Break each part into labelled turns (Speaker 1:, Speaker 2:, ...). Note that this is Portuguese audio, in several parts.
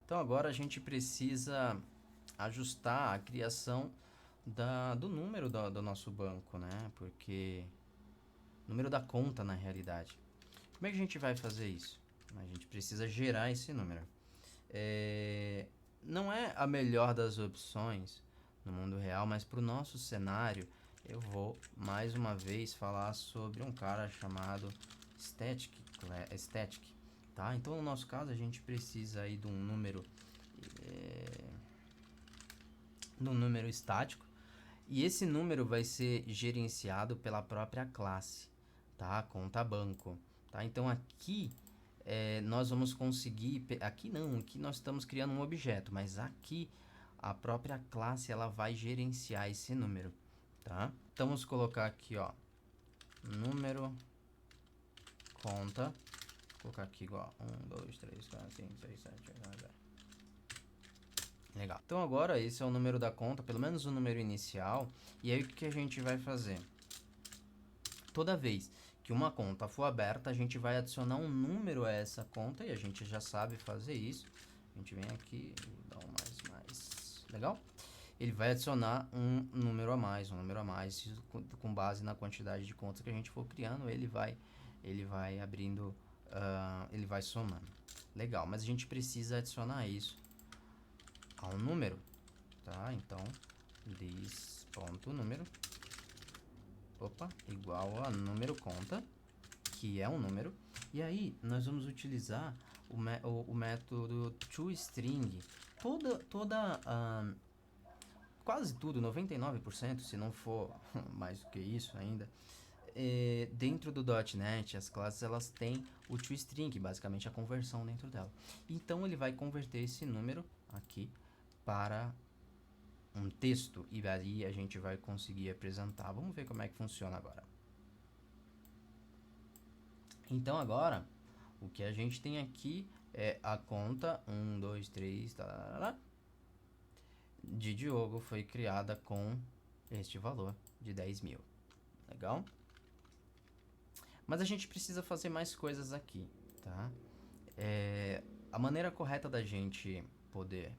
Speaker 1: Então agora a gente precisa ajustar a criação do número do nosso banco, né? Porque número da conta na realidade. Como é que a gente vai fazer isso? A gente precisa gerar esse número. Não é a melhor das opções no mundo real, mas para o nosso cenário eu vou mais uma vez falar sobre um cara chamado Static, tá? Então no nosso caso a gente precisa aí de um número estático, e esse número vai ser gerenciado pela própria classe, tá? Conta banco, tá? Então aqui nós vamos conseguir, aqui não, aqui nós estamos criando um objeto, mas aqui a própria classe ela vai gerenciar esse número, tá? Então vamos colocar aqui, ó, número conta, vou colocar aqui igual 1, 2, 3, 4, 5, 6, 7, 8, 9, 10. Legal. Então agora esse é o número da conta, pelo menos o número inicial. E aí o que a gente vai fazer? Toda vez que uma conta for aberta, a gente vai adicionar um número a essa conta e a gente já sabe fazer isso. A gente vem aqui e dá um mais. Legal? Ele vai adicionar um número a mais, com base na quantidade de contas que a gente for criando, ele vai abrindo, ele vai somando. Legal, mas a gente precisa adicionar isso a um número, tá? Então, this.número, igual a número conta, que é um número, e aí nós vamos utilizar o método toString. Quase tudo, 99%, se não for mais do que isso ainda, dentro do .NET, as classes elas têm o toString, basicamente a conversão dentro dela. Então ele vai converter esse número aqui para um texto e aí a gente vai conseguir apresentar. Vamos ver como é que funciona agora. Então agora o que a gente tem aqui é a conta 1, 2, 3 de Diogo foi criada com este valor de 10 mil. Legal? Mas a gente precisa fazer mais coisas aqui, tá? A maneira correta da gente poder...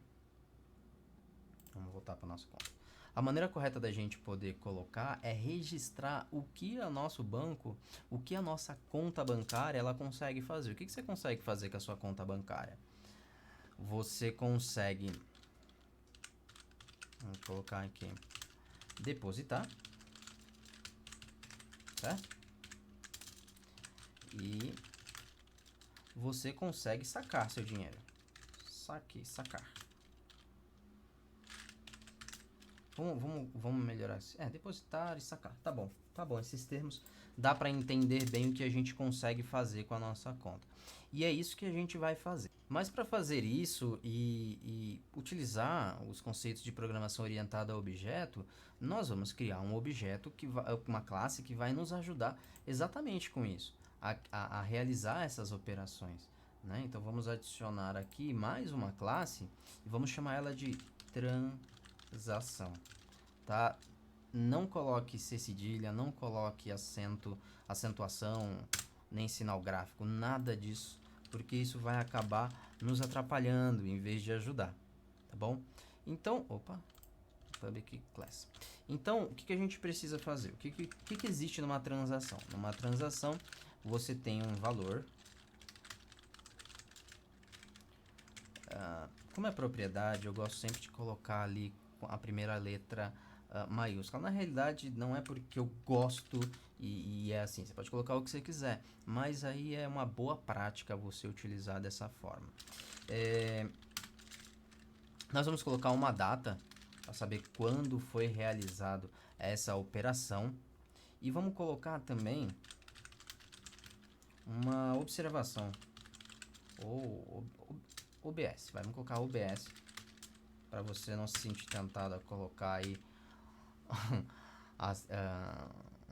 Speaker 1: Vamos voltar para nossa conta. A maneira correta da gente poder colocar é registrar o que a nosso banco, o que a nossa conta bancária ela consegue fazer. O que você consegue fazer com a sua conta bancária? Você consegue, vamos colocar aqui, depositar, certo? E você consegue sacar seu dinheiro. Sacar. Vamos melhorar isso. Depositar e sacar. Tá bom. Esses termos dá para entender bem o que a gente consegue fazer com a nossa conta. E é isso que a gente vai fazer. Mas para fazer isso e utilizar os conceitos de programação orientada a objeto, nós vamos criar um objeto, uma classe que vai nos ajudar exatamente com isso, a realizar essas operações, né? Então vamos adicionar aqui mais uma classe e vamos chamar ela de transação, tá? Não coloque C cedilha, não coloque acentuação, nem sinal gráfico, nada disso, porque isso vai acabar nos atrapalhando em vez de ajudar, tá bom? Então, public class. Então, o que a gente precisa fazer? O que existe numa transação? Numa transação, você tem um valor. Como é propriedade, eu gosto sempre de colocar ali a primeira letra maiúscula. Na realidade, não é porque eu gosto e é assim. Você pode colocar o que você quiser, mas aí é uma boa prática você utilizar dessa forma. Nós vamos colocar uma data para saber quando foi realizado essa operação. E vamos colocar também uma observação, ou OBS. Vamos colocar OBS, para você não se sentir tentado a colocar aí a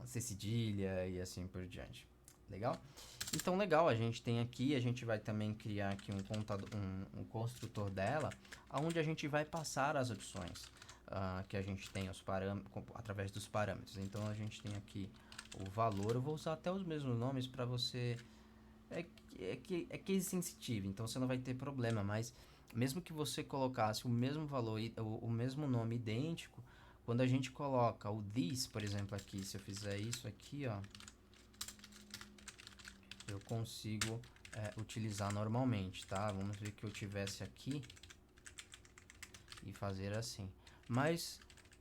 Speaker 1: C cedilha e assim por diante. Legal? Então, legal, a gente tem aqui, a gente vai também criar aqui um construtor dela, onde a gente vai passar as opções que a gente tem através dos parâmetros. Então, a gente tem aqui o valor, eu vou usar até os mesmos nomes para você... É case sensitive, então você não vai ter problema, mas mesmo que você colocasse o mesmo valor, o mesmo nome idêntico, quando a gente coloca o this, por exemplo, aqui, se eu fizer isso aqui, ó, eu consigo utilizar normalmente, tá? Vamos ver que eu tivesse aqui e fazer assim. Mas,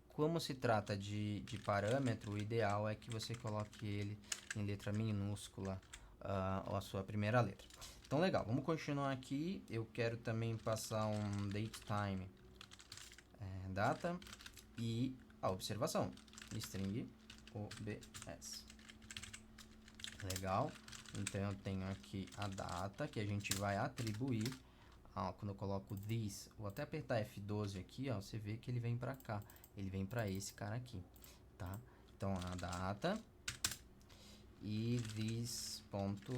Speaker 1: como se trata de parâmetro, o ideal é que você coloque ele em letra minúscula, a sua primeira letra. Então, legal, vamos continuar aqui. Eu quero também passar um datetime, data, e a observação, string obs. Legal, então eu tenho aqui a data que a gente vai atribuir. Quando eu coloco this, vou até apertar F12 aqui, ó, você vê que ele vem para cá, ele vem para esse cara aqui, tá? Então a data e this.obs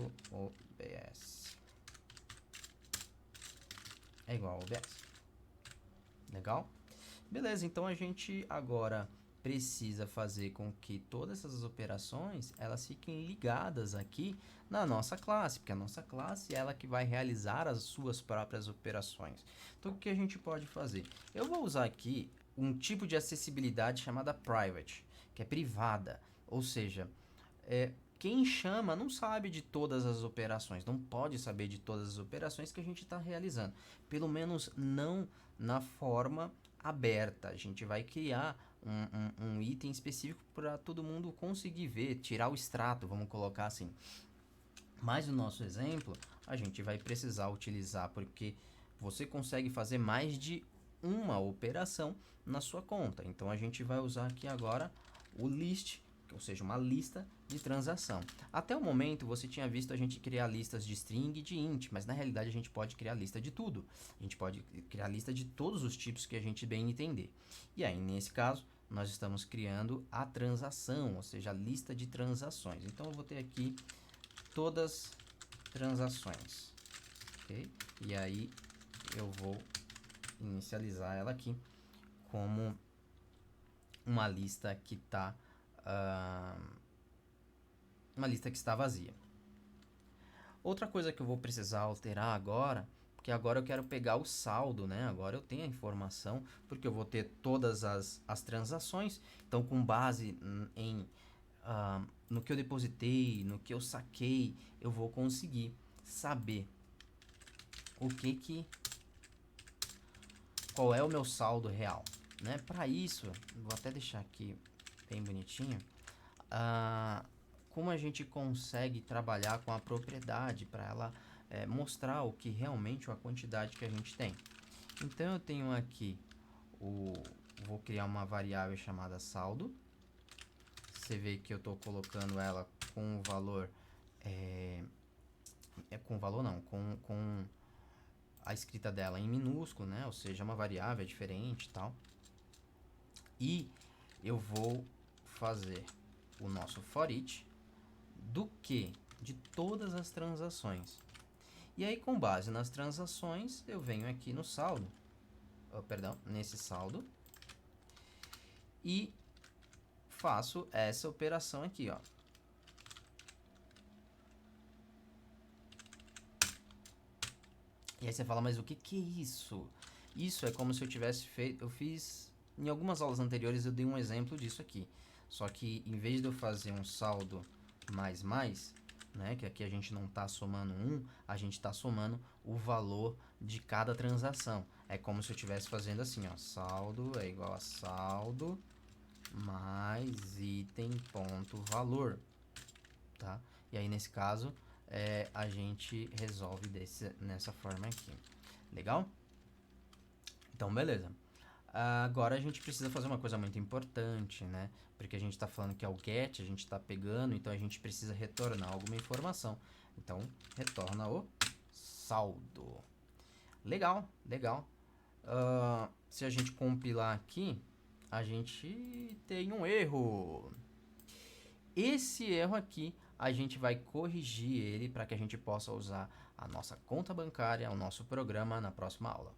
Speaker 1: é igual a obs. Legal? Beleza, então a gente agora precisa fazer com que todas essas operações elas fiquem ligadas aqui na nossa classe, porque a nossa classe é ela que vai realizar as suas próprias operações. Então, o que a gente pode fazer? Eu vou usar aqui um tipo de acessibilidade chamada private, que é privada, ou seja, quem chama não sabe de todas as operações, não pode saber de todas as operações que a gente está realizando, pelo menos não na forma aberta. A gente vai criar um item específico para todo mundo conseguir ver, tirar o extrato, vamos colocar assim. Mas no nosso exemplo, a gente vai precisar utilizar, porque você consegue fazer mais de uma operação na sua conta. Então, a gente vai usar aqui agora o list, ou seja, uma lista de transação. Até o momento, você tinha visto a gente criar listas de string e de int, mas na realidade a gente pode criar lista de tudo. A gente pode criar lista de todos os tipos que a gente bem entender. E aí, nesse caso, nós estamos criando a transação, ou seja, a lista de transações. Então, eu vou ter aqui todas transações, ok? E aí, eu vou inicializar ela aqui como uma lista que está vazia. Outra coisa que eu vou precisar alterar agora, porque agora eu quero pegar o saldo, né? Agora eu tenho a informação, porque eu vou ter todas as transações. Então, com base no que eu depositei, no que eu saquei, eu vou conseguir saber qual é o meu saldo real, né? Para isso, vou até deixar aqui bem bonitinho. Como a gente consegue trabalhar com a propriedade para ela mostrar o que realmente a quantidade que a gente tem. Então eu tenho aqui vou criar uma variável chamada saldo. Você vê que eu estou colocando ela com o valor com a escrita dela em minúsculo, né? Ou seja, uma variável diferente e tal. E eu vou fazer o nosso for each de todas as transações. E aí, com base nas transações, eu venho aqui no saldo, nesse saldo, e faço essa operação aqui, ó. E aí você fala, mas o que é isso? Isso é como se eu tivesse feito, em algumas aulas anteriores eu dei um exemplo disso aqui. Só que em vez de eu fazer um saldo mais, né, que aqui a gente não está somando a gente está somando o valor de cada transação. É como se eu estivesse fazendo assim, ó, saldo é igual a saldo mais item ponto valor, tá? E aí nesse caso a gente resolve nessa forma aqui. Legal? Então, beleza. Agora a gente precisa fazer uma coisa muito importante, né? Porque a gente está falando que é o get, a gente está pegando, então a gente precisa retornar alguma informação. Então, retorna o saldo. Legal, legal. Se a gente compilar aqui, a gente tem um erro. Esse erro aqui, a gente vai corrigir ele para que a gente possa usar a nossa conta bancária, o nosso programa na próxima aula.